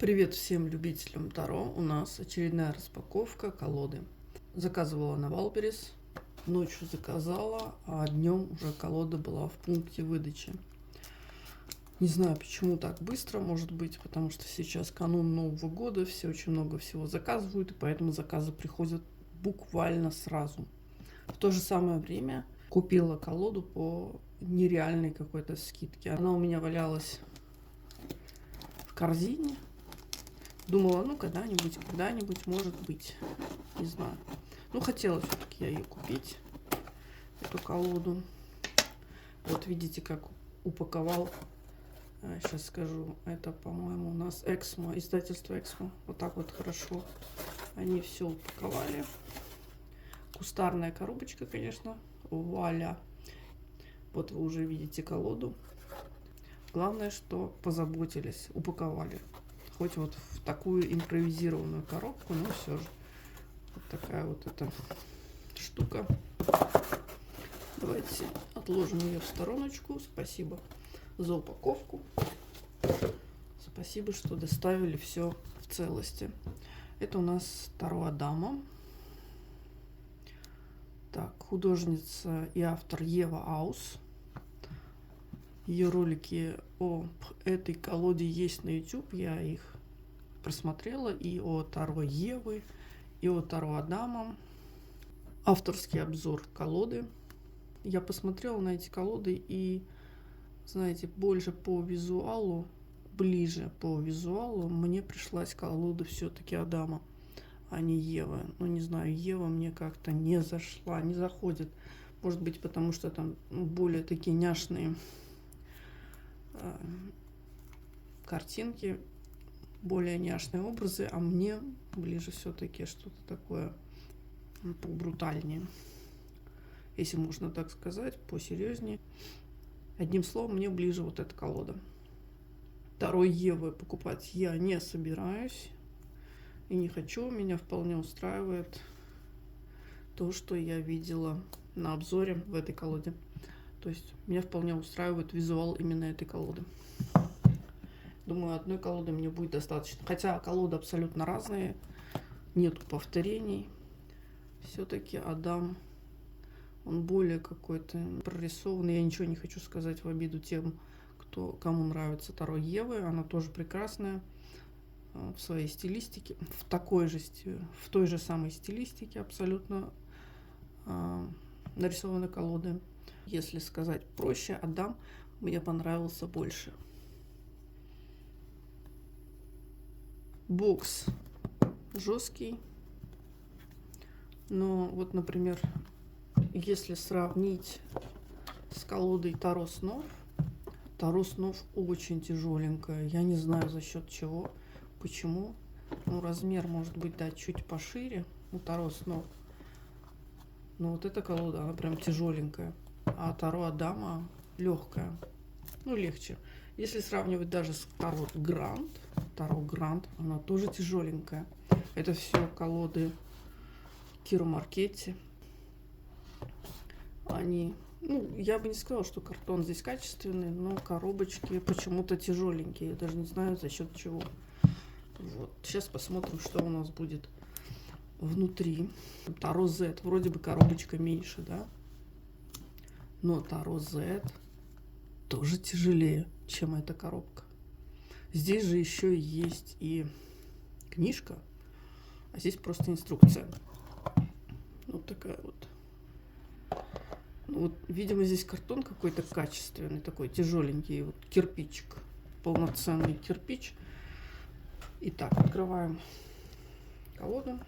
Привет всем любителям Таро. У нас очередная распаковка колоды. Заказывала на Валберес, ночью заказала, а днем уже колода была в пункте выдачи. Не знаю, почему так быстро, может быть, потому что сейчас канун Нового года, все очень много всего заказывают, и поэтому заказы приходят буквально сразу. В то же самое время купила колоду по нереальной какой-то скидке. Она у меня валялась в корзине. Думала, ну когда-нибудь, может быть, не знаю. Ну, хотела все-таки я ее купить, эту колоду. Вот видите, как упаковал. Сейчас скажу, это, по-моему, у нас Эксмо, издательство Эксмо. Вот так вот хорошо они все упаковали. Кустарная коробочка, конечно, вуаля. Вот вы уже видите колоду. Главное, что позаботились, упаковали. Хоть вот в такую импровизированную коробку, но все же вот такая вот эта штука. Давайте отложим ее в стороночку. Спасибо за упаковку. Спасибо, что доставили все в целости. Это у нас Таро Адама. Так, художница и автор Ева Аус. Ее ролики о этой колоде есть на YouTube. Я их просмотрела, и о Таро Евы, и о Таро Адама. Авторский обзор колоды. Я посмотрела на эти колоды и, знаете, больше по визуалу, ближе по визуалу мне пришлась колода все-таки Адама, а не Евы. Ну, не знаю, Ева мне как-то не зашла, не заходит. Может быть, потому что там более такие няшные картинки, более няшные образы, а мне ближе все-таки что-то такое побрутальнее, если можно так сказать, посерьезнее. Одним словом, мне ближе вот эта колода. Второй Евы покупать я не собираюсь и не хочу. Меня вполне устраивает то, что я видела на обзоре в этой колоде. То есть меня вполне устраивает визуал именно этой колоды. Думаю, одной колоды мне будет достаточно. Хотя колоды абсолютно разные, нету повторений. Все-таки Адам, он более какой-то прорисованный. Я ничего не хочу сказать в обиду тем, кому нравится Таро Евы. Она тоже прекрасная в своей стилистике, в той же самой стилистике абсолютно нарисованы колоды. Если сказать проще, Адам мне понравился больше. Бокс жесткий, но вот, например, если сравнить с колодой Таро снов очень тяжеленькая. Я не знаю за счет чего, почему. Ну, размер может быть, да, чуть пошире у Таро снов. Но вот эта колода, она прям тяжеленькая. А Таро Адама легкая. Ну, легче. Если сравнивать даже с Таро Гранд, она тоже тяжеленькая. Это все колоды Киро Маркетти. Они, ну, я бы не сказала, что картон здесь качественный, но коробочки почему-то тяжеленькие. Я даже не знаю, за счет чего. Вот. Сейчас посмотрим, что у нас будет внутри. Таро Z. Вроде бы коробочка меньше, да? Но Таро Z тоже тяжелее, чем эта коробка. Здесь же еще есть и книжка, а здесь просто инструкция. Вот такая вот. Ну, вот, видимо, здесь картон какой-то качественный, такой тяжеленький, вот кирпичик, полноценный кирпич. Итак, открываем колоду.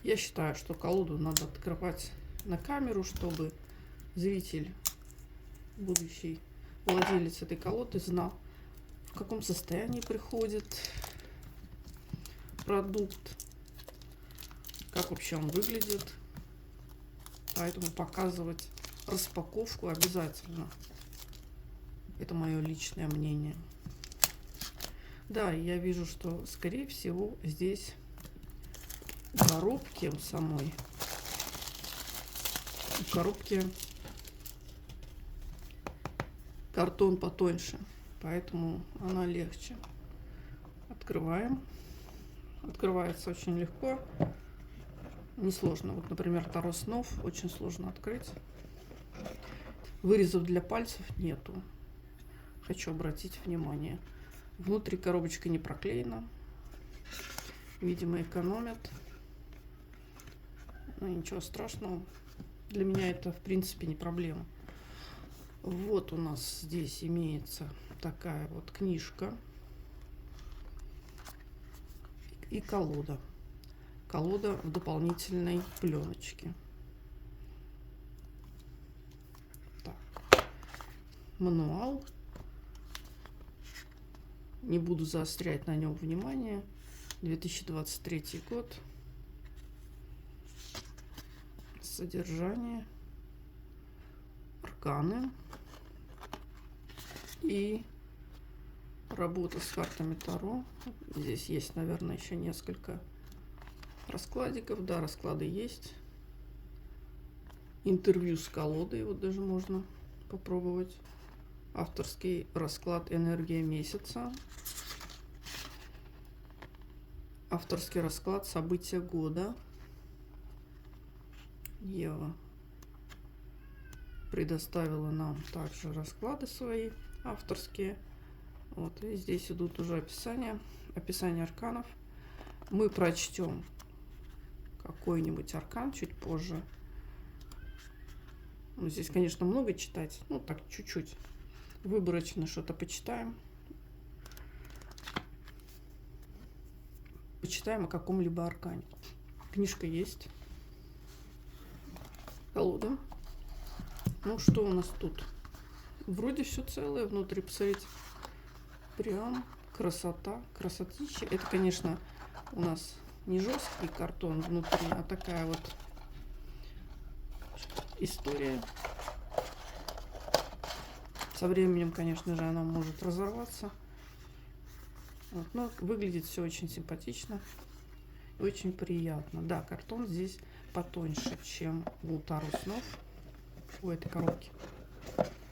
Я считаю, что колоду надо открывать на камеру, чтобы зритель, будущий владелец этой колоды, знал, в каком состоянии приходит продукт, как вообще он выглядит. Поэтому показывать распаковку обязательно. Это мое личное мнение. Да, я вижу, что, скорее всего, здесь в коробке самой, в коробке картон потоньше. поэтому она легче. Открываем. Открывается очень легко. Несложно. Вот, например, Таро снов очень сложно открыть. Вырезов для пальцев нету. Хочу обратить внимание. Внутри коробочка не проклеена. Видимо, экономят. Но ничего страшного. Для меня это, в принципе, не проблема. Вот у нас здесь имеется такая вот книжка. И колода. Колода в дополнительной пленочке. Так. Мануал. Не буду заострять на нем внимание. 2023 год. Содержание. Арканы. И работа с картами Таро. Здесь есть, наверное, еще несколько раскладиков. Да, расклады есть. Интервью с колодой. Вот даже можно попробовать. Авторский расклад «Энергия месяца». Авторский расклад «События года». Ева предоставила нам также расклады свои авторские. Вот, и здесь идут уже описание арканов. Мы прочтем какой-нибудь аркан чуть позже. Ну, здесь, конечно, много читать. Ну, так, чуть-чуть. Выборочно что-то почитаем. Почитаем о каком-либо аркане. Книжка есть. Колода. Ну, что у нас тут? Вроде все целое внутри. Посмотрите. Прям красота. Красотища. Это, конечно, у нас не жесткий картон внутри, а такая вот история. Со временем, конечно же, она может разорваться. Вот, но выглядит все очень симпатично. Очень приятно. Да, картон здесь потоньше, чем у Таро снов. У этой коробки.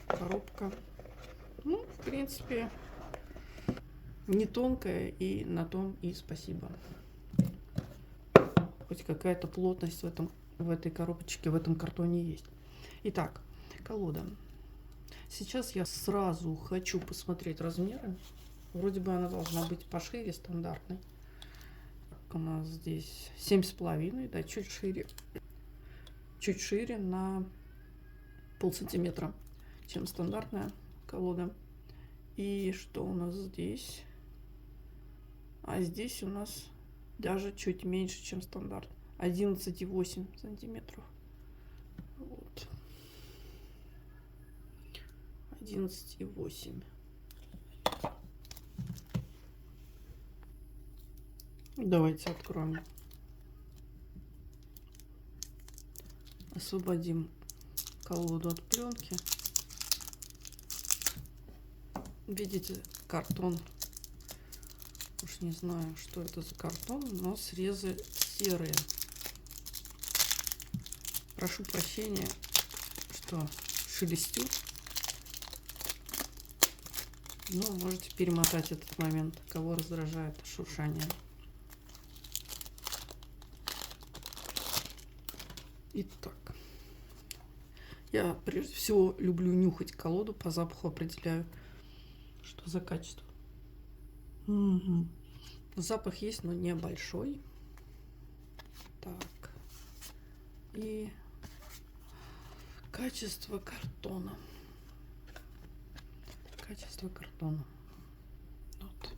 Коробка. Ну, в принципе, не тонкая, и на том и спасибо. Хоть какая-то плотность в этой коробочке, в этом картоне есть. Итак, колода. Сейчас я сразу хочу посмотреть размеры. Вроде бы она должна быть пошире стандартной. У нас здесь 7,5, да, чуть шире. Чуть шире на полсантиметра, чем стандартная колода. И что у нас здесь? А здесь у нас даже чуть меньше, чем стандарт. 11,8 сантиметров. Вот. 11,8. Давайте откроем. Освободим колоду от пленки. Видите, картон. Уж не знаю, что это за картон, но срезы серые. Прошу прощения, что шелестю. Но можете перемотать этот момент, кого раздражает шуршание. Итак, я прежде всего люблю нюхать колоду, по запаху определяю, что за качество. Угу. Запах есть, но небольшой. Так. И качество картона. Качество картона. Вот.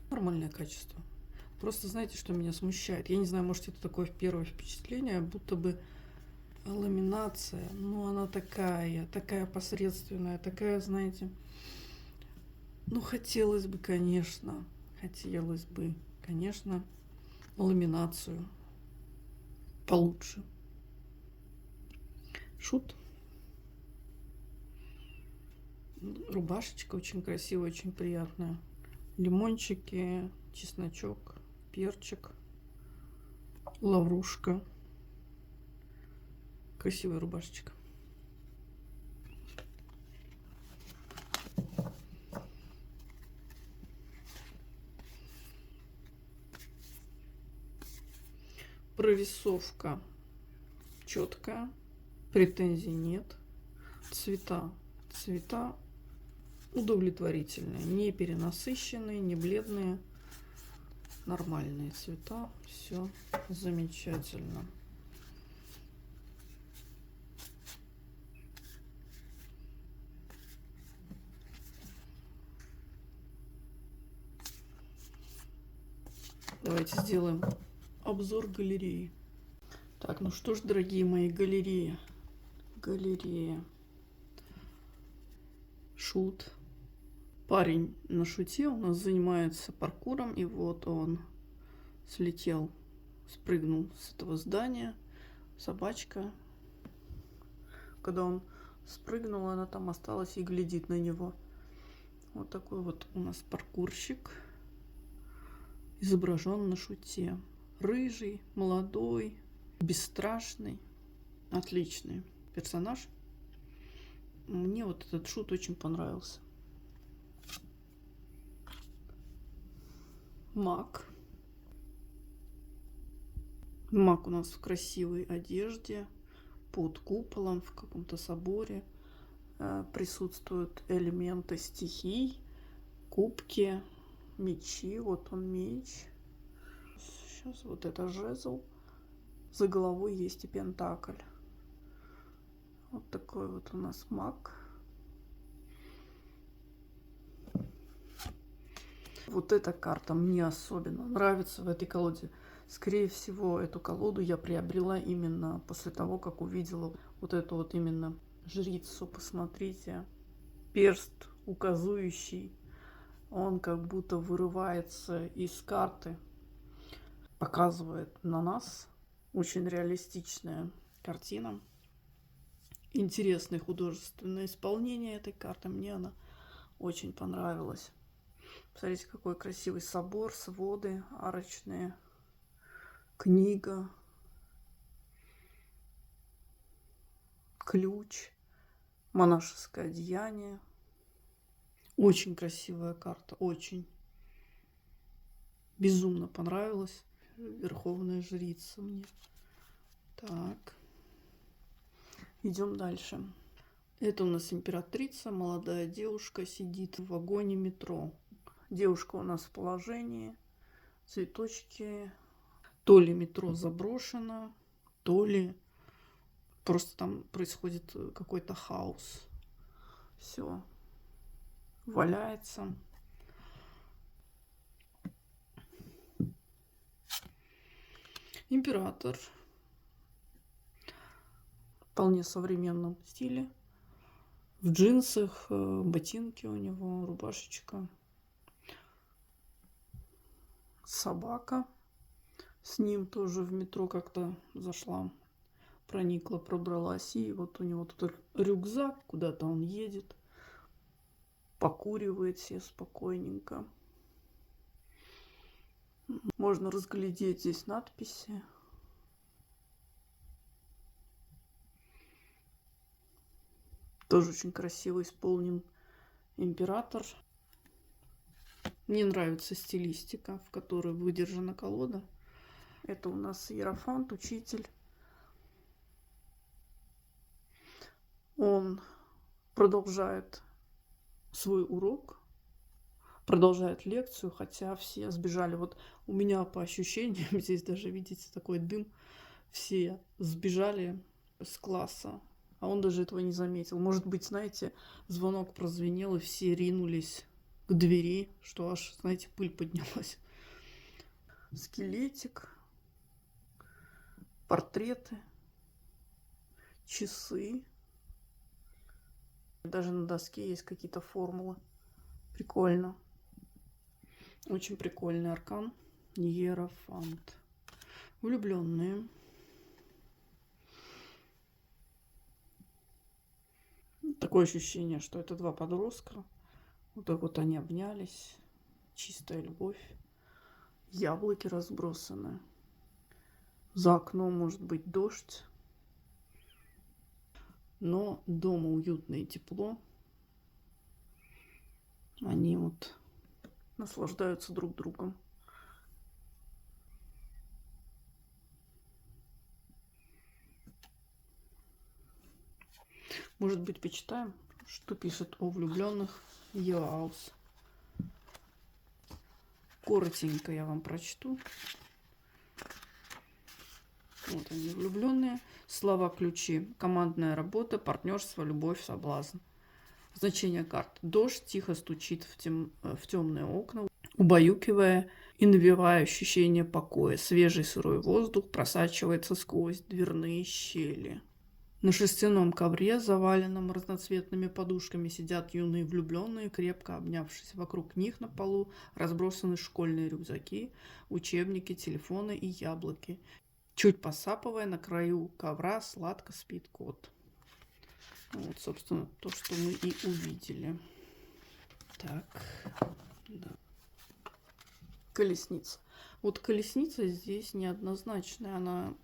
Нормальное качество. Просто знаете, что меня смущает? Я не знаю, может, это такое первое впечатление, будто бы ламинация. Ну, она такая посредственная, такая, знаете. Ну, хотелось бы, конечно, ламинацию получше. Шут. Рубашечка очень красивая, очень приятная. Лимончики, чесночок, перчик, лаврушка. Красивая рубашечка. Прорисовка четкая, претензий нет. Цвета удовлетворительные, не перенасыщенные, не бледные, нормальные цвета. Все замечательно. Давайте сделаем обзор галереи. Так, ну что ж, дорогие мои, галерея. Шут. Парень на шуте у нас занимается паркуром, и вот он слетел, спрыгнул с этого здания. Собачка, когда он спрыгнул, она там осталась и глядит на него. Вот такой вот у нас паркурщик изображен на шуте. Рыжий, молодой, бесстрашный, отличный персонаж. Мне вот этот шут очень понравился. Маг. Маг у нас в красивой одежде, под куполом, в каком-то соборе. Присутствуют элементы стихий, кубки, мечи. Вот он меч. Сейчас вот это жезл. За головой есть и пентакль. Вот такой вот у нас маг. Вот эта карта мне особенно нравится в этой колоде. Скорее всего, эту колоду я приобрела именно после того, как увидела вот эту вот именно жрицу. Посмотрите, перст указующий, он как будто вырывается из карты, показывает на нас. Очень реалистичная картина. Интересное художественное исполнение этой карты. Мне она очень понравилась. Смотрите, какой красивый собор, своды арочные, книга, ключ, монашеское одеяние. Очень красивая карта, очень. Безумно понравилась. Верховная жрица мне. Так. Идем дальше. Это у нас императрица, молодая девушка, сидит в вагоне метро. Девушка у нас в положении, цветочки. То ли метро заброшено, то ли просто там происходит какой-то хаос. Все валяется. Император в вполне современном стиле. В джинсах, ботинки у него, рубашечка. Собака. С ним тоже в метро как-то зашла, проникла, пробралась. И вот у него тут рюкзак, куда-то он едет. Покуривает себе спокойненько. Можно разглядеть здесь надписи. Тоже очень красиво исполнен император. Мне нравится стилистика, в которой выдержана колода. Это у нас иерофант, учитель. Он продолжает свой урок, продолжает лекцию, хотя все сбежали. Вот у меня по ощущениям, здесь даже видите такой дым, все сбежали с класса, а он даже этого не заметил. Может быть, знаете, звонок прозвенел, и все ринулись к двери, что аж, знаете, пыль поднялась. Скелетик, портреты, часы. Даже на доске есть какие-то формулы. Прикольно. Очень прикольный аркан. Иерофант. Влюбленные. Такое ощущение, что это два подростка. Вот так вот они обнялись. Чистая любовь. Яблоки разбросаны. За окном может быть дождь. Но дома уютно и тепло. Они вот наслаждаются друг другом. Может быть, почитаем, что пишет о влюбленных Ева Аус. Коротенько я вам прочту. Вот они, влюбленные. Слова-ключи. Командная работа, партнерство, любовь, соблазн. Значение карт. Дождь тихо стучит в темные окна, убаюкивая и навевая ощущение покоя. Свежий сырой воздух просачивается сквозь дверные щели. На шерстяном ковре, заваленном разноцветными подушками, сидят юные влюбленные, крепко обнявшись. Вокруг них на полу разбросаны школьные рюкзаки, учебники, телефоны и яблоки. Чуть посапывая, на краю ковра сладко спит кот. Вот, собственно, то, что мы и увидели. Так, да. Колесница. Вот колесница здесь неоднозначная. Она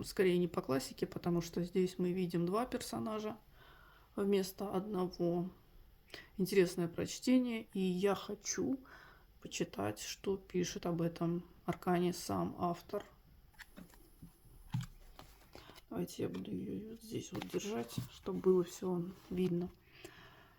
скорее не по классике, потому что здесь мы видим два персонажа вместо одного. Интересное прочтение, и я хочу почитать, что пишет об этом аркане сам автор. Давайте я буду ее вот здесь вот держать, чтобы было все видно.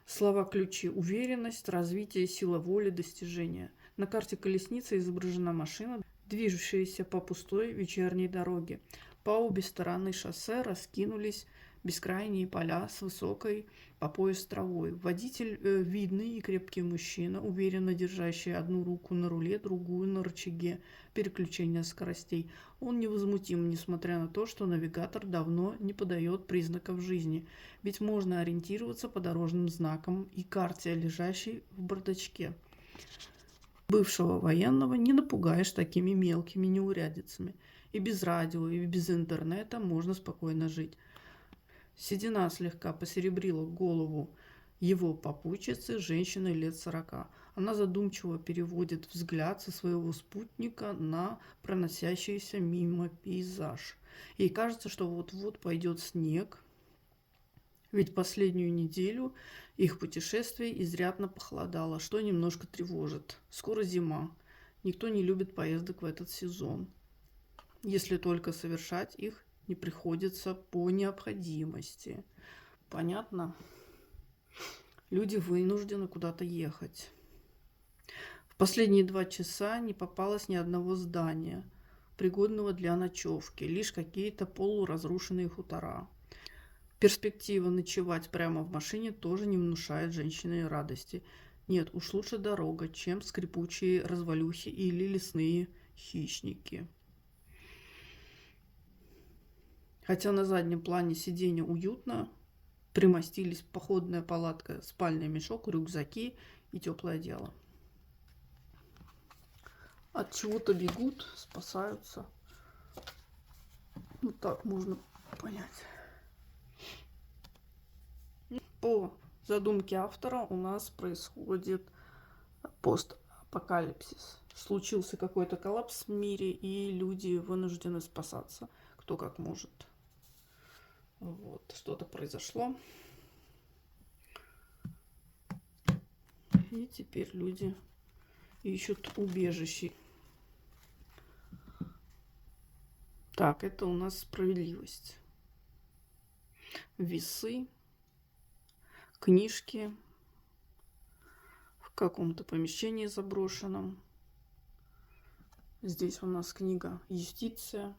Слова-ключи. Уверенность, развитие, сила воли, достижения. На карте колесницы изображена машина, движущаяся по пустой вечерней дороге. По обе стороны шоссе раскинулись бескрайние поля с высокой по пояс травой. Водитель видный и крепкий мужчина, уверенно держащий одну руку на руле, другую на рычаге переключения скоростей. Он невозмутим, несмотря на то, что навигатор давно не подает признаков жизни. Ведь можно ориентироваться по дорожным знакам и карте, лежащей в бардачке. Бывшего военного не напугаешь такими мелкими неурядицами. И без радио, и без интернета можно спокойно жить. Седина слегка посеребрила голову его попутчицы, женщины лет 40. Она задумчиво переводит взгляд со своего спутника на проносящийся мимо пейзаж. Ей кажется, что вот-вот пойдет снег, ведь последнюю неделю их путешествие изрядно похолодало, что немножко тревожит. Скоро зима. Никто не любит поездок в этот сезон, если только совершать их не приходится по необходимости. Понятно? Люди вынуждены куда-то ехать. В последние 2 часа не попалось ни одного здания, пригодного для ночевки, лишь какие-то полуразрушенные хутора. Перспектива ночевать прямо в машине тоже не внушает женщине радости. Нет, уж лучше дорога, чем скрипучие развалюхи или лесные хищники. Хотя на заднем плане сиденья уютно, примостились походная палатка, спальный мешок, рюкзаки и теплое одеяло. От чего-то бегут, спасаются. Вот так можно понять. По задумке автора у нас происходит постапокалипсис. Случился какой-то коллапс в мире, и люди вынуждены спасаться, кто как может. Вот, что-то произошло. И теперь люди ищут убежище. Так, это у нас справедливость. Весы, книжки в каком-то помещении заброшенном. Здесь у нас книга «Юстиция»,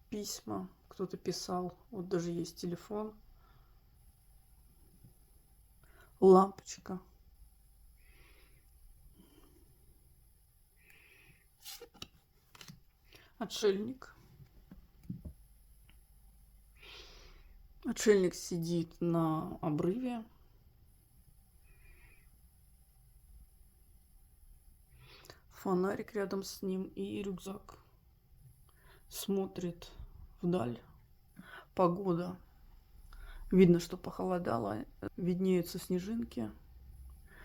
письма. Кто-то писал, вот даже есть телефон, лампочка. Отшельник. Отшельник сидит на обрыве. Фонарик рядом с ним и рюкзак. Смотрит вдаль. Погода. Видно, что похолодало. Виднеются снежинки.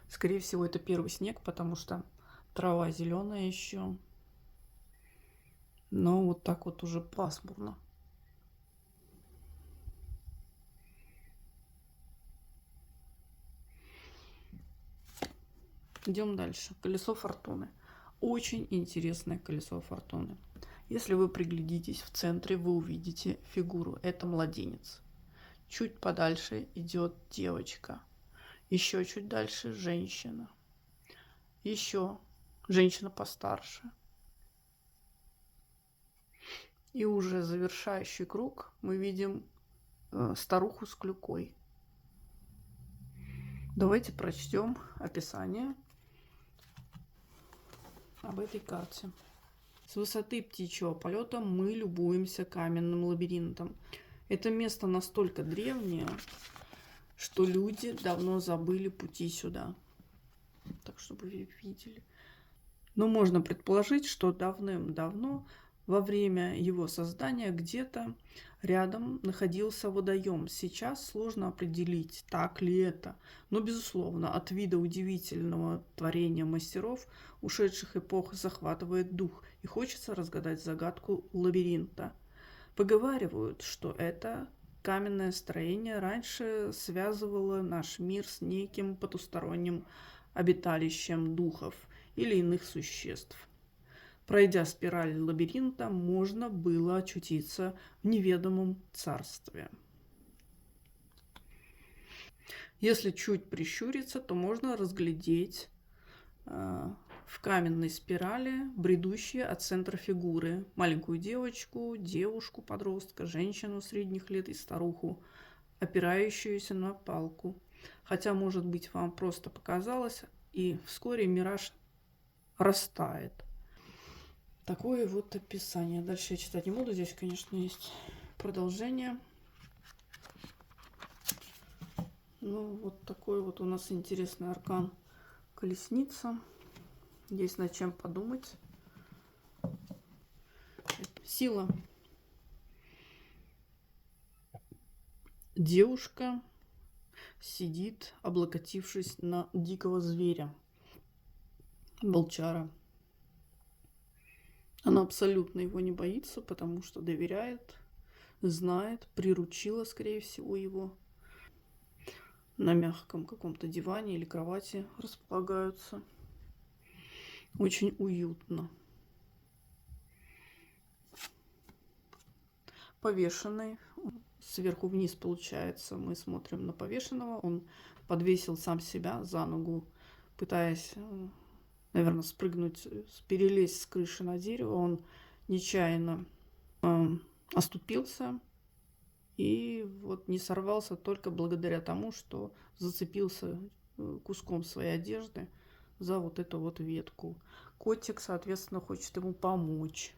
Скорее всего, это первый снег, потому что трава зеленая еще. Но вот так вот уже пасмурно. Идем дальше. Колесо фортуны. Очень интересное колесо фортуны. Если вы приглядитесь в центре, вы увидите фигуру. Это младенец. Чуть подальше идет девочка. Еще чуть дальше женщина. Еще женщина постарше. И уже завершающий круг мы видим старуху с клюкой. Давайте прочтем описание об этой карте. С высоты птичьего полета мы любуемся каменным лабиринтом. Это место настолько древнее, что люди давно забыли пути сюда. Так, чтобы вы видели. Но можно предположить, что давным-давно во время его создания где-то рядом находился водоем. Сейчас сложно определить, так ли это. Но, безусловно, от вида удивительного творения мастеров ушедших эпох захватывает дух, и хочется разгадать загадку лабиринта. Поговаривают, что это каменное строение раньше связывало наш мир с неким потусторонним обиталищем духов или иных существ. Пройдя спираль лабиринта, можно было очутиться в неведомом царстве. Если чуть прищуриться, то можно разглядеть в каменной спирали бредущие от центра фигуры: маленькую девочку, девушку-подростка, женщину средних лет и старуху, опирающуюся на палку. Хотя, может быть, вам просто показалось, и вскоре мираж растает. Такое вот описание. Дальше я читать не буду. Здесь, конечно, есть продолжение. Ну, вот такой вот у нас интересный аркан колесница. Есть над чем подумать. Сила. Девушка сидит, облокотившись на дикого зверя, волчара. Она абсолютно его не боится, потому что доверяет, знает, приручила, скорее всего, его. На мягком каком-то диване или кровати располагаются. Очень уютно. Повешенный. Сверху вниз, получается, мы смотрим на повешенного. Он подвесил сам себя за ногу, пытаясь, наверное, спрыгнуть, перелезть с крыши на дерево. Он нечаянно оступился и вот не сорвался только благодаря тому, что зацепился куском своей одежды за вот эту вот ветку. Котик, соответственно, хочет ему помочь,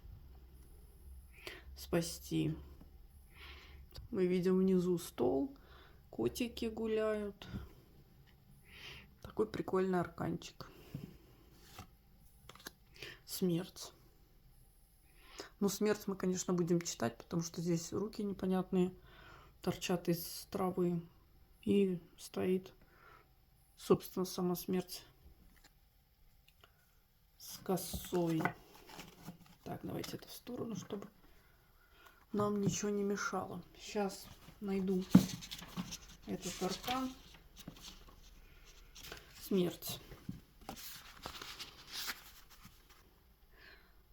спасти. Мы видим внизу стол, котики гуляют. Такой прикольный арканчик. Смерть. Ну, смерть мы, конечно, будем читать, потому что здесь руки непонятные торчат из травы. И стоит, собственно, сама смерть с косой. Так, давайте это в сторону, чтобы нам ничего не мешало. Сейчас найду этот аркан. Смерть.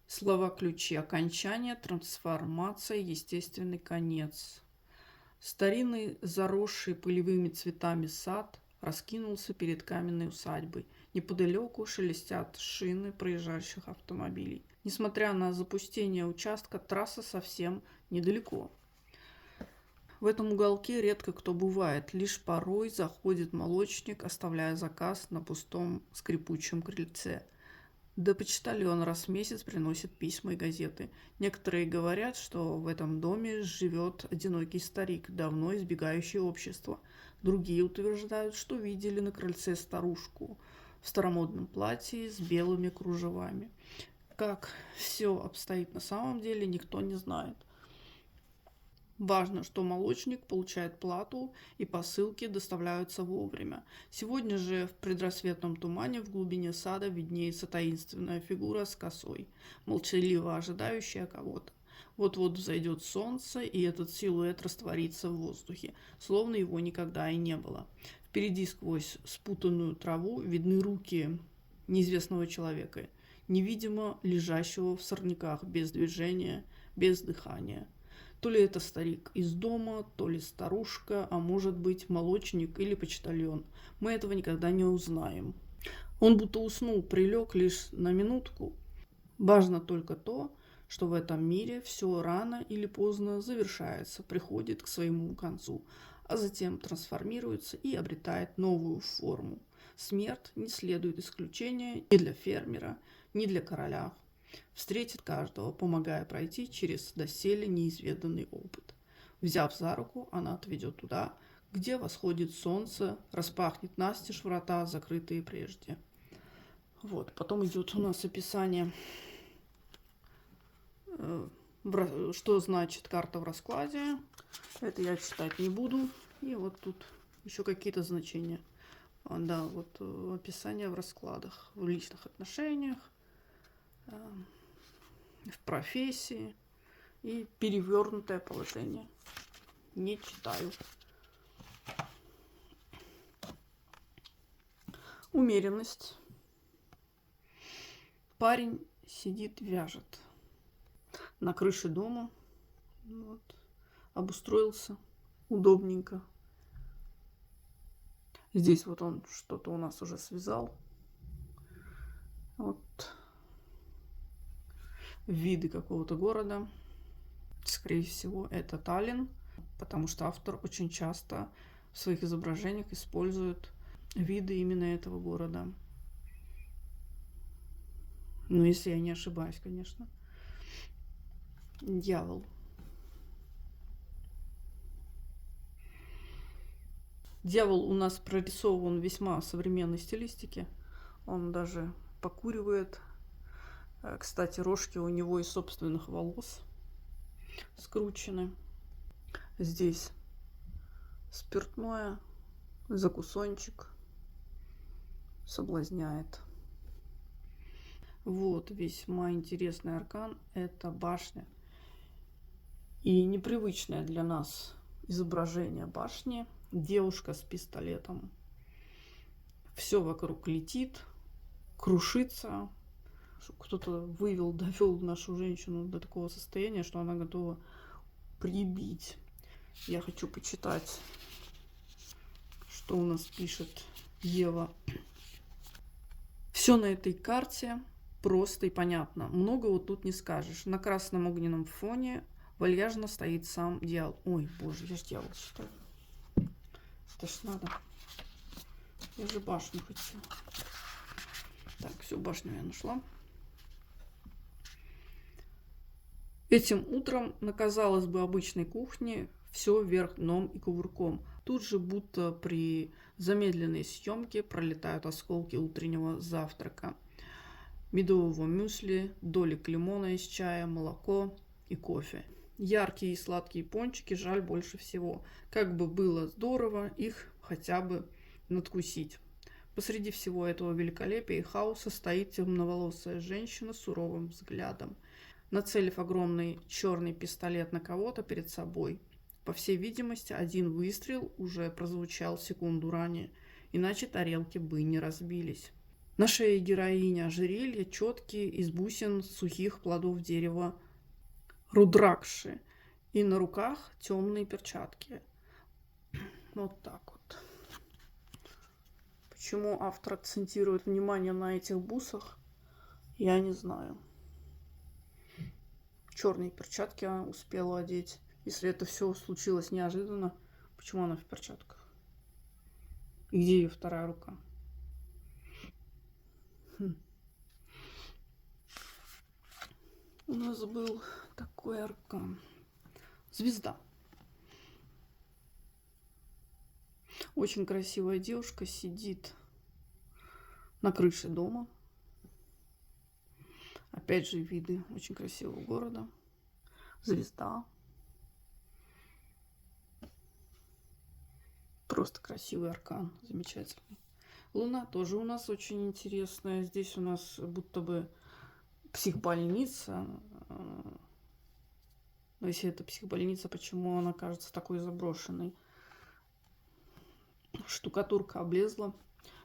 Слова-ключи: окончание, трансформация, естественный конец. Старинный, заросший пылевыми цветами сад раскинулся перед каменной усадьбой. Неподалеку шелестят шины проезжающих автомобилей. Несмотря на запустение участка, трасса совсем недалеко. В этом уголке редко кто бывает. Лишь порой заходит молочник, оставляя заказ на пустом скрипучем крыльце. Да почтальон раз в месяц приносит письма и газеты. Некоторые говорят, что в этом доме живет одинокий старик, давно избегающий общества. Другие утверждают, что видели на крыльце старушку в старомодном платье с белыми кружевами. Как все обстоит на самом деле, никто не знает. Важно, что молочник получает плату и посылки доставляются вовремя. Сегодня же в предрассветном тумане в глубине сада виднеется таинственная фигура с косой, молчаливо ожидающая кого-то. Вот-вот взойдет солнце, и этот силуэт растворится в воздухе, словно его никогда и не было. Впереди сквозь спутанную траву видны руки неизвестного человека, невидимо лежащего в сорняках, без движения, без дыхания. То ли это старик из дома, то ли старушка, а может быть молочник или почтальон. Мы этого никогда не узнаем. Он будто уснул, прилег лишь на минутку. Важно только то, что в этом мире все рано или поздно завершается, приходит к своему концу, а затем трансформируется и обретает новую форму. Смерть не следует исключения ни для фермера, ни для короля. Встретит каждого, помогая пройти через доселе неизведанный опыт. Взяв за руку, она отведет туда, где восходит солнце, распахнет настежь врата, закрытые прежде. Вот, потом идет у нас описание, что значит карта в раскладе. Это я читать не буду. И вот тут еще какие-то значения. Да, вот описание в раскладах, в личных отношениях, в профессии и перевернутое положение. Не читаю. Умеренность. Парень сидит, вяжет на крыше дома. Вот. Обустроился удобненько. Здесь вот он что-то у нас уже связал. Вот. Виды какого-то города. Скорее всего, это Таллин, потому что автор очень часто в своих изображениях использует виды именно этого города. Ну, если я не ошибаюсь, конечно. Дьявол. Дьявол у нас прорисован в весьма современной стилистике. Он даже покуривает. Кстати, рожки у него из собственных волос скручены. Здесь спиртное, закусончик, соблазняет. Вот весьма интересный аркан. Это башня. И непривычное для нас изображение башни. Девушка с пистолетом. Все вокруг летит, крушится. Кто-то довел нашу женщину до такого состояния, что она готова прибить. Я хочу почитать, что у нас пишет Ева. Все на этой карте просто и понятно. Много вот тут не скажешь. На красном огненном фоне вальяжно стоит сам дьявол. Ой, боже, я ж дьявол читаю. Это ж надо. Я же башню хотела. Так, все, башню я нашла. Этим утром на, казалось бы, обычной кухне все вверх дном и кувырком. Тут же, будто при замедленной съемке, пролетают осколки утреннего завтрака. Медового мюсли, долек лимона из чая, молоко и кофе. Яркие и сладкие пончики жаль больше всего. Как бы было здорово их хотя бы надкусить. Посреди всего этого великолепия и хаоса стоит темноволосая женщина с суровым взглядом, нацелив огромный черный пистолет на кого-то перед собой. По всей видимости, один выстрел уже прозвучал секунду ранее, иначе тарелки бы не разбились. На шее героини ожерелье четкие из бусин сухих плодов дерева рудракши, и на руках темные перчатки. Вот так вот. Почему автор акцентирует внимание на этих бусах, я не знаю. Черные перчатки успела одеть. Если это все случилось неожиданно, почему она в перчатках? И где ее вторая рука? У нас был такой аркан. Звезда. Очень красивая девушка сидит на крыше дома. Опять же, виды очень красивого города. Звезда. Просто красивый аркан. Замечательный. Луна тоже у нас очень интересная. Здесь у нас будто бы психбольница. Но если это психбольница, почему она кажется такой заброшенной? Штукатурка облезла.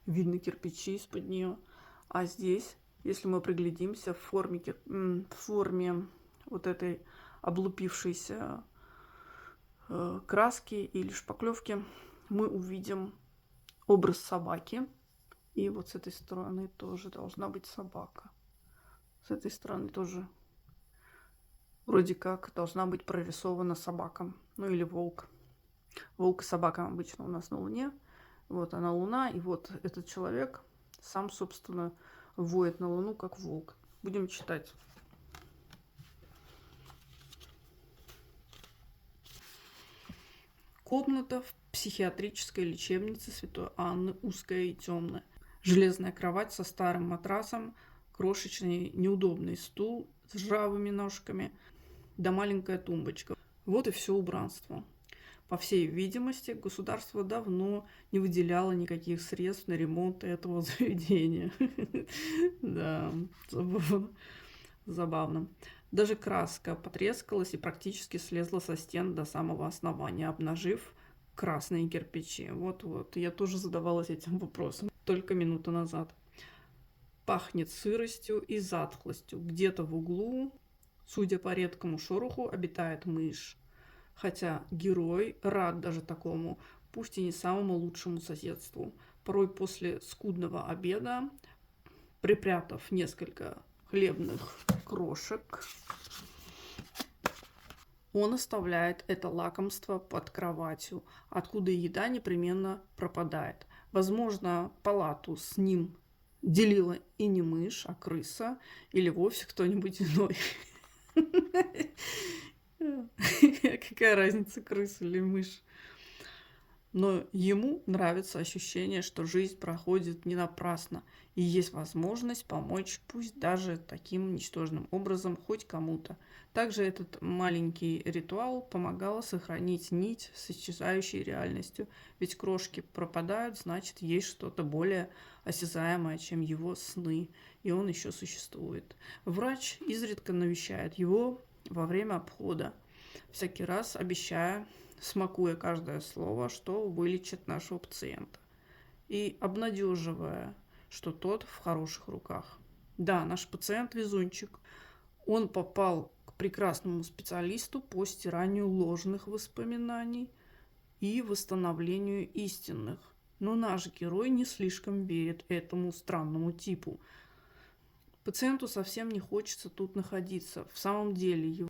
Видно кирпичи из-под нее. А здесь, если мы приглядимся, в форме вот этой облупившейся краски или шпаклевки, мы увидим образ собаки. И вот с этой стороны тоже должна быть собака. С этой стороны тоже вроде как должна быть прорисована собака. Ну или волк. Волк и собака обычно у нас на Луне. Вот она Луна, и вот этот человек сам, собственно, воет на Луну, как волк. Будем читать. Комната в психиатрической лечебнице Святой Анны узкая и темная. Железная кровать со старым матрасом, крошечный неудобный стул с ржавыми ножками, да маленькая тумбочка. Вот и все убранство. По всей видимости, государство давно не выделяло никаких средств на ремонт этого заведения. Да, забавно. Даже краска потрескалась и практически слезла со стен до самого основания, обнажив красные кирпичи. Вот, я тоже задавалась этим вопросом только минуту назад. Пахнет сыростью и затхлостью. Где-то в углу, судя по редкому шороху, обитает мышь. Хотя герой рад даже такому, пусть и не самому лучшему соседству. Порой после скудного обеда, припрятав несколько хлебных крошек, он оставляет это лакомство под кроватью, откуда еда непременно пропадает. Возможно, палату с ним делила и не мышь, а крыса, или вовсе кто-нибудь иной. Какая разница, крыса или мышь? Но ему нравится ощущение, что жизнь проходит не напрасно, и есть возможность помочь, пусть даже таким ничтожным образом, хоть кому-то. Также этот маленький ритуал помогал сохранить нить с исчезающей реальностью, ведь крошки пропадают, значит, есть что-то более осязаемое, чем его сны, и он еще существует. Врач изредка навещает его во время обхода, всякий раз обещая, смакуя каждое слово, что вылечит нашего пациента, и обнадеживая, что тот в хороших руках. Да, наш пациент везунчик. Он попал к прекрасному специалисту по стиранию ложных воспоминаний и восстановлению истинных. Но наш герой не слишком верит этому странному типу. Пациенту совсем не хочется тут находиться. В самом деле,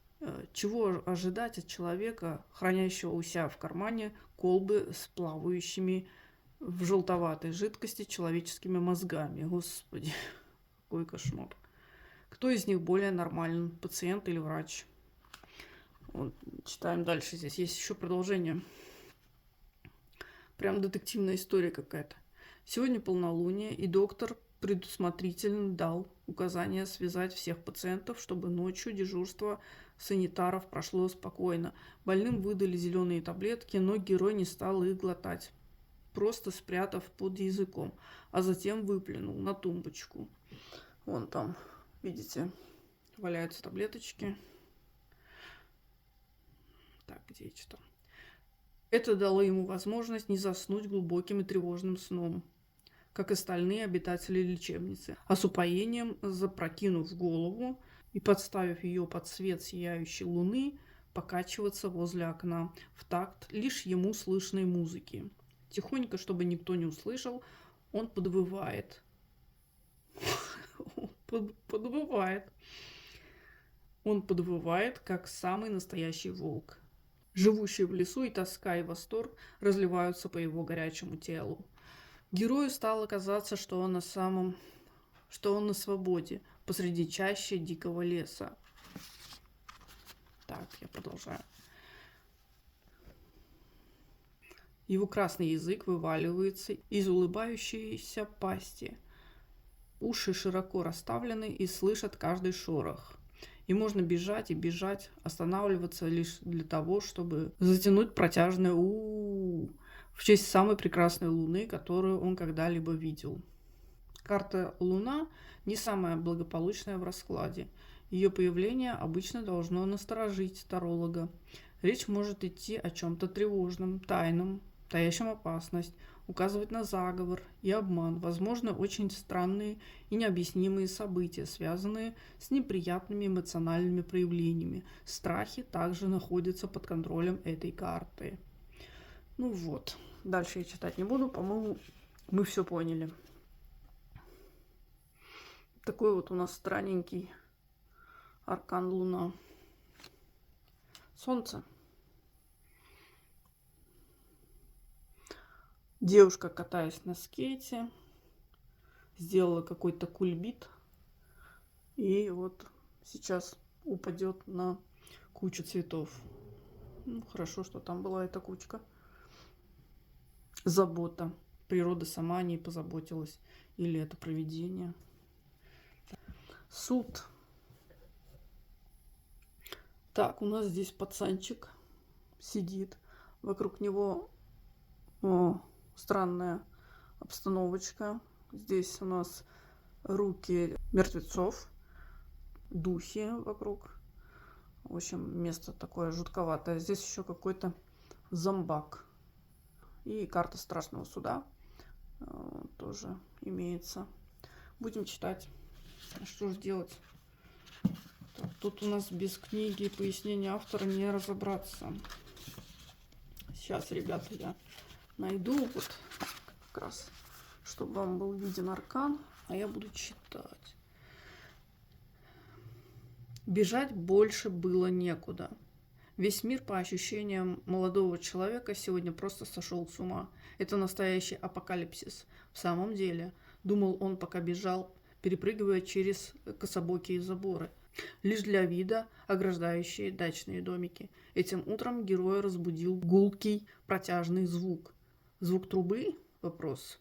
чего ожидать от человека, хранящего у себя в кармане колбы с плавающими в желтоватой жидкости человеческими мозгами? Господи, какой кошмар. Кто из них более нормален, пациент или врач? Вот, читаем дальше. Здесь есть еще продолжение. Прям детективная история какая-то. Сегодня полнолуние, и доктор предусмотрительно дал указание связать всех пациентов, чтобы ночью дежурство санитаров прошло спокойно. Больным выдали зеленые таблетки, но герой не стал их глотать, просто спрятав под языком, а затем выплюнул на тумбочку. Вон там, видите, валяются таблеточки. Так, где я читал? Это дало ему возможность не заснуть глубоким и тревожным сном, как остальные обитатели лечебницы, а с упоением, запрокинув голову и подставив ее под свет сияющей луны, покачиваться возле окна в такт лишь ему слышной музыки. Тихонько, чтобы никто не услышал, он подвывает. Он подвывает, как самый настоящий волк. Живущий в лесу, и тоска, и восторг разливаются по его горячему телу. Герою стало казаться, что он на свободе, посреди чащи дикого леса. Так, я продолжаю. Его красный язык вываливается из улыбающейся пасти. Уши широко расставлены и слышат каждый шорох. И можно бежать и бежать, останавливаться лишь для того, чтобы затянуть протяжное «у-у-у» в честь самой прекрасной луны, которую он когда-либо видел. Карта Луна не самая благополучная в раскладе. Ее появление обычно должно насторожить таролога. Речь может идти о чем-то тревожном, тайном, таящем опасность. указывать на заговор и обман, возможно, очень странные и необъяснимые события, связанные с неприятными эмоциональными проявлениями. Страхи также находятся под контролем этой карты. Ну вот, дальше я читать не буду, по-моему, мы все поняли. Такой вот у нас странненький аркан Луна. Солнце. Девушка, катаясь на скейте, сделала какой-то кульбит. И вот сейчас упадет на кучу цветов. Ну, хорошо, что там была эта кучка. Забота. Природа сама о ней позаботилась. Или это провидение. Суд. Так, у нас здесь пацанчик сидит. Вокруг него странная обстановочка. Здесь у нас руки мертвецов, духи вокруг. В общем, место такое жутковатое. Здесь еще какой-то зомбак. И карта страшного суда тоже имеется. Будем читать. Что же делать? Так, тут у нас без книги и пояснения автора не разобраться. Сейчас, ребята, я найду вот как раз, чтобы вам был виден аркан, а я буду читать. Бежать больше было некуда. Весь мир, по ощущениям молодого человека, сегодня просто сошел с ума. Это настоящий апокалипсис. В самом деле, думал он, пока бежал, перепрыгивая через кособокие заборы, лишь для вида ограждающие дачные домики. Этим утром героя разбудил гулкий протяжный звук. Звук трубы? Вопрос.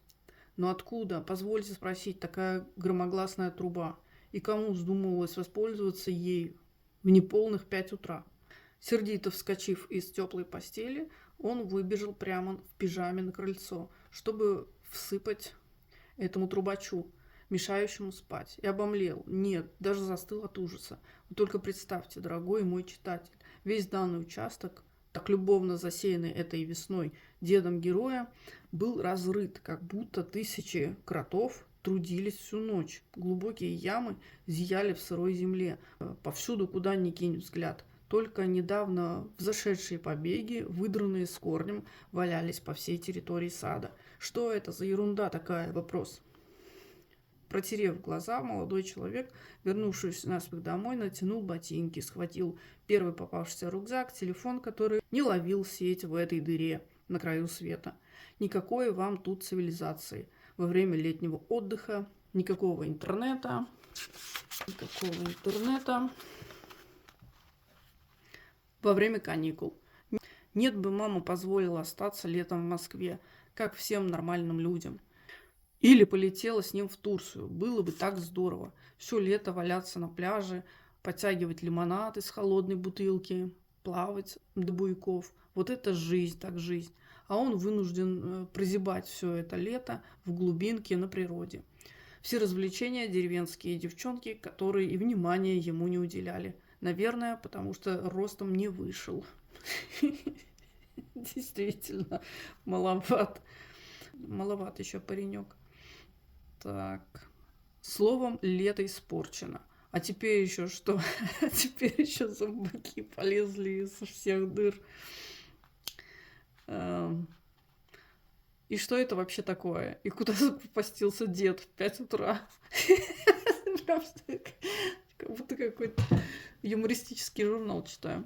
Но откуда, позвольте спросить, такая громогласная труба? И кому вздумалось воспользоваться ей в неполных 5 утра? Сердито вскочив из теплой постели, он выбежал прямо в пижаме на крыльцо, чтобы всыпать этому трубачу, мешающему спать, и обомлел. Нет, даже застыл от ужаса. Вы только представьте, дорогой мой читатель, весь данный участок, так любовно засеянный этой весной дедом героя, был разрыт, как будто 1000 кротов трудились всю ночь. Глубокие ямы зияли в сырой земле. Повсюду, куда ни кинь взгляд. Только недавно взошедшие побеги, выдранные с корнем, валялись по всей территории сада. Что это за ерунда такая? Вопрос. Протерев глаза, молодой человек, вернувшись наспех домой, натянул ботинки, схватил первый попавшийся рюкзак, телефон, который не ловил сеть в этой дыре на краю света. Никакой вам тут цивилизации. Во время летнего отдыха никакого интернета. Во время каникул. Нет бы мама позволила остаться летом в Москве, как всем нормальным людям. Или полетела с ним в Турцию. Было бы так здорово. Все лето валяться на пляже, подтягивать лимонад из холодной бутылки, плавать до буйков. Вот это жизнь, так жизнь. А он вынужден прозябать все это лето в глубинке на природе. Все развлечения деревенские девчонки, которые и внимания ему не уделяли. Наверное, потому что ростом не вышел. Действительно, маловат. Маловат еще паренек. Так. Словом, лето испорчено. А теперь еще что? Теперь еще зомбаки полезли из всех дыр. И что это вообще такое? И куда запустился дед в 5 утра? Как будто какой-то юмористический журнал читаю.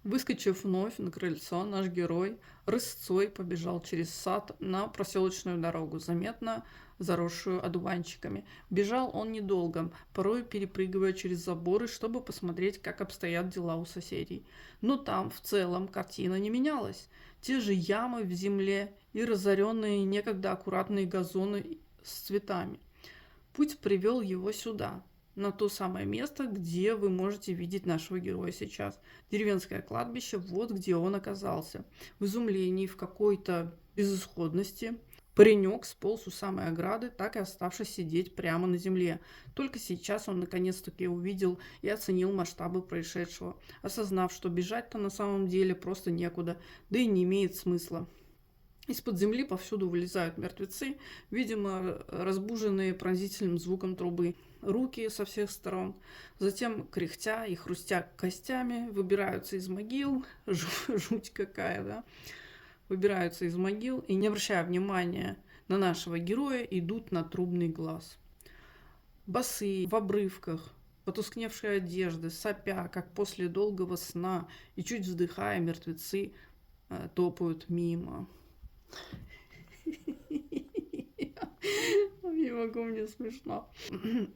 Выскочив вновь на крыльцо, наш герой рысцой побежал через сад на проселочную дорогу, заметно заросшую одуванчиками. Бежал он недолго, порой перепрыгивая через заборы, чтобы посмотреть, как обстоят дела у соседей. Но там в целом картина не менялась. Те же ямы в земле и разоренные некогда аккуратные газоны с цветами. Путь привел его сюда, на то самое место, где вы можете видеть нашего героя сейчас. Деревенское кладбище, вот где он оказался. В изумлении, в какой-то безысходности, паренек сполз у самой ограды, так и оставшись сидеть прямо на земле. Только сейчас он наконец-таки увидел и оценил масштабы происшедшего, осознав, что бежать-то на самом деле просто некуда, да и не имеет смысла. Из-под земли повсюду вылезают мертвецы, видимо, разбуженные пронзительным звуком трубы. Руки со всех сторон, затем, кряхтя и хрустя костями, выбираются из могил. Жуть какая, да? Выбираются из могил и, не обращая внимания на нашего героя, идут на трубный глаз. Босые, в обрывках, потускневшие одежды, сопя, как после долгого сна, и чуть вздыхая, мертвецы топают мимо. Не могу, мне смешно.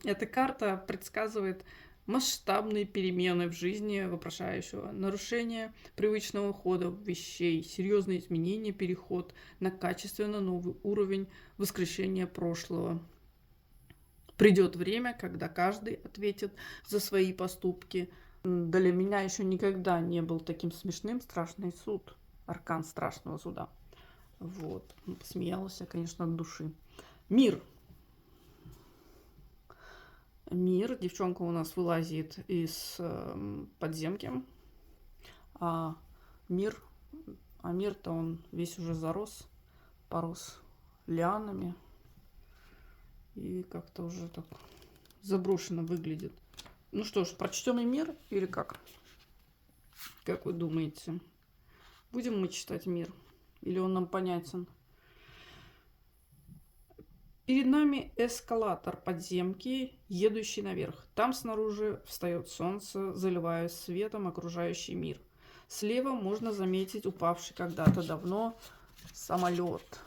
Эта карта предсказывает масштабные перемены в жизни вопрошающего, нарушение привычного хода вещей, серьезные изменения, переход на качественно новый уровень, воскрешение прошлого. Придет время, когда каждый ответит за свои поступки. Для меня еще никогда не был таким смешным страшный суд, аркан страшного суда. Вот, посмеялась я, конечно, от души. Мир. Мир. Девчонка у нас вылазит из подземки. А мир-то он весь уже зарос, порос лианами. И как-то уже так заброшенно выглядит. Ну что ж, прочтем и мир или как? Как вы думаете? Будем мы читать мир? Или он нам понятен? Перед нами эскалатор подземки, едущий наверх. Там снаружи встает солнце, заливая светом окружающий мир. Слева можно заметить упавший когда-то давно самолет.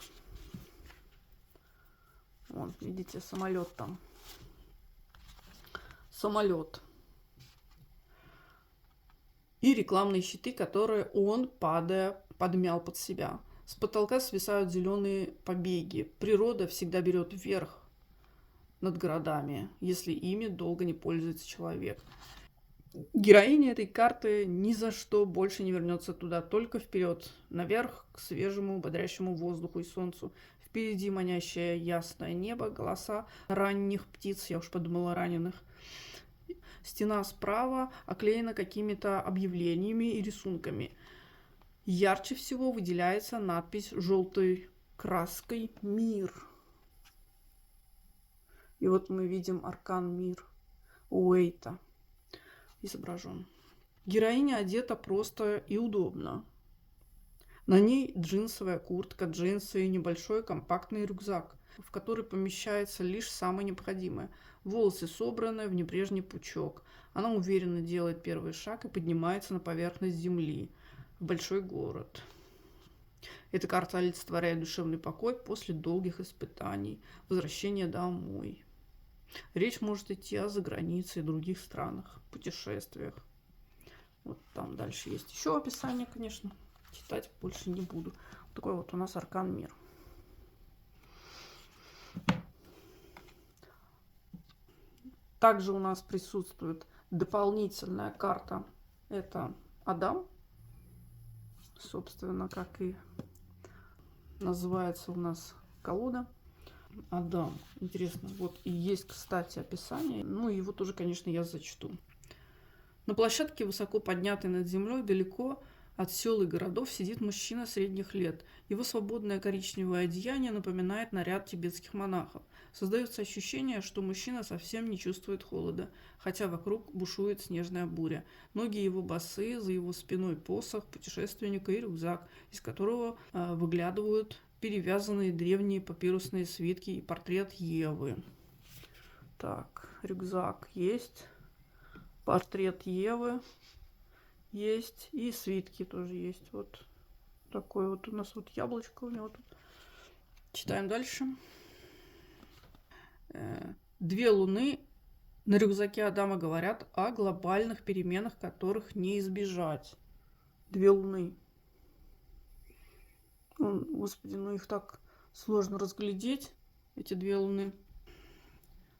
Вот, видите, самолет там. Самолет. И рекламные щиты, которые он, падая, подмял под себя. С потолка свисают зеленые побеги. Природа всегда берет вверх над городами, если ими долго не пользуется человек. Героиня этой карты ни за что больше не вернется туда, только вперед, наверх, к свежему, бодрящему воздуху и солнцу. Впереди манящее ясное небо, голоса ранних птиц, я уж подумала раненых. Стена справа оклеена какими-то объявлениями и рисунками. Ярче всего выделяется надпись желтой краской «Мир». И вот мы видим аркан «Мир» Уэйта изображен. Героиня одета просто и удобно. На ней джинсовая куртка, джинсы и небольшой компактный рюкзак, в который помещается лишь самое необходимое. Волосы собраны в небрежный пучок. Она уверенно делает первый шаг и поднимается на поверхность земли, в большой город. Эта карта олицетворяет душевный покой после долгих испытаний, возвращение домой. Речь может идти о загранице и других странах, путешествиях. Вот там дальше есть еще описание, конечно. Читать больше не буду. Вот такой вот у нас аркан «Мир». Также у нас присутствует дополнительная карта. Это Адам. Собственно, как и называется у нас колода. Адам. Интересно. Вот и есть, кстати, описание. Ну, его тоже, конечно, я зачту. На площадке, высоко поднятой над землей, далеко от сел и городов, сидит мужчина средних лет. Его свободное коричневое одеяние напоминает наряд тибетских монахов. Создается ощущение, что мужчина совсем не чувствует холода, хотя вокруг бушует снежная буря. Ноги его босые, за его спиной посох путешественника и рюкзак, из которого выглядывают перевязанные древние папирусные свитки и портрет Евы. Так, рюкзак есть, портрет Евы есть и свитки тоже есть. Вот такой вот у нас вот яблочко у него тут. Читаем дальше. Две луны на рюкзаке Адама говорят о глобальных переменах, которых не избежать. Две луны. Господи, ну их так сложно разглядеть, эти две луны.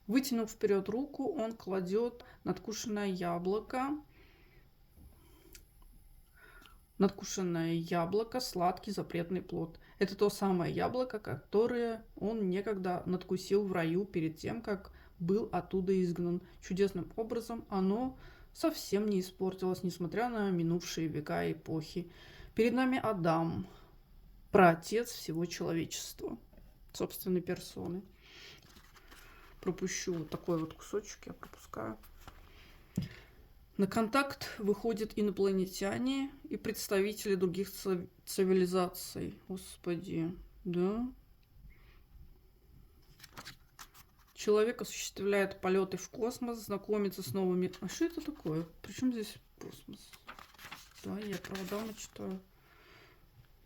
Вытянув вперед руку, он кладет надкушенное яблоко. Надкушенное яблоко – сладкий запретный плод. Это то самое яблоко, которое он некогда надкусил в раю перед тем, как был оттуда изгнан. Чудесным образом оно совсем не испортилось, несмотря на минувшие века и эпохи. Перед нами Адам. праотец всего человечества, собственной персоны. Пропущу вот такой вот кусочек, я пропускаю. На контакт выходят инопланетяне и представители других цивилизаций. Господи, да? Человек осуществляет полеты в космос, знакомится с новыми... А что это такое? Причем здесь космос? Да, я правда читаю.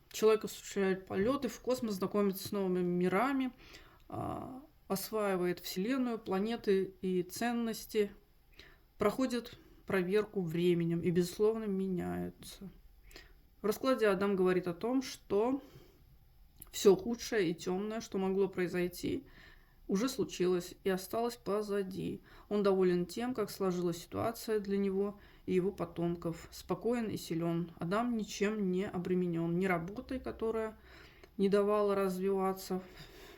Человек осуществляет полеты в космос, знакомится с новыми мирами, осваивает Вселенную, планеты и ценности, проходит проверку временем и, безусловно, меняются. В раскладе Адам говорит о том, что все худшее и темное, что могло произойти, уже случилось и осталось позади. Он доволен тем, как сложилась ситуация для него и его потомков. Спокоен и силен. Адам ничем не обременен. Ни работой, которая не давала развиваться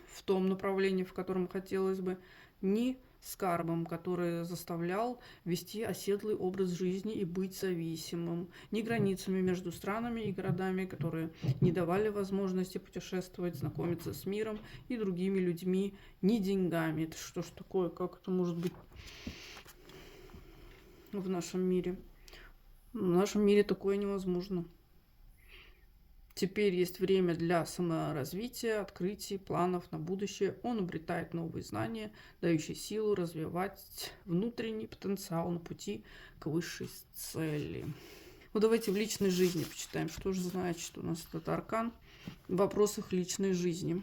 в том направлении, в котором хотелось бы, ни скарбом, который заставлял вести оседлый образ жизни и быть зависимым, ни границами между странами и городами, которые не давали возможности путешествовать, знакомиться с миром и другими людьми, ни деньгами. Это что ж такое? Как это может быть в нашем мире? В нашем мире такое невозможно. Теперь есть время для саморазвития, открытий, планов на будущее. Он обретает новые знания, дающие силу развивать внутренний потенциал на пути к высшей цели. Ну, давайте в личной жизни почитаем, что же значит у нас этот аркан в вопросах личной жизни.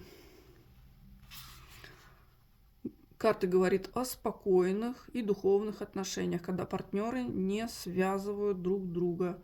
Карта говорит о спокойных и духовных отношениях, когда партнеры не связывают друг друга,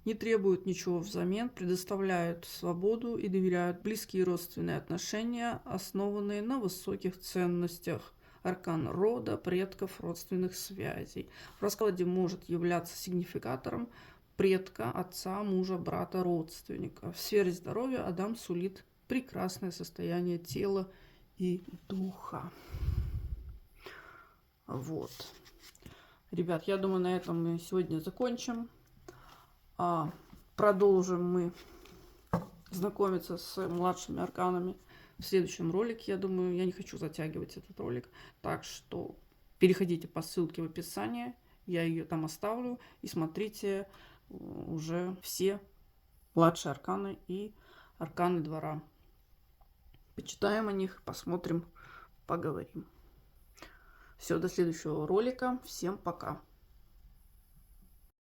не требуют ничего взамен, предоставляют свободу и доверяют. Близкие родственные отношения, основанные на высоких ценностях. Аркан рода, предков, родственных связей. В раскладе может являться сигнификатором предка, отца, мужа, брата, родственника. В сфере здоровья Адам сулит прекрасное состояние тела и духа. Вот. Ребят, я думаю, на этом мы сегодня закончим. Продолжим мы знакомиться с младшими арканами в следующем ролике. Я думаю, я не хочу затягивать этот ролик. Так что переходите по ссылке в описании. Я ее там оставлю. И смотрите уже все младшие арканы и арканы двора. Почитаем о них, посмотрим, поговорим. Все, до следующего ролика. Всем пока.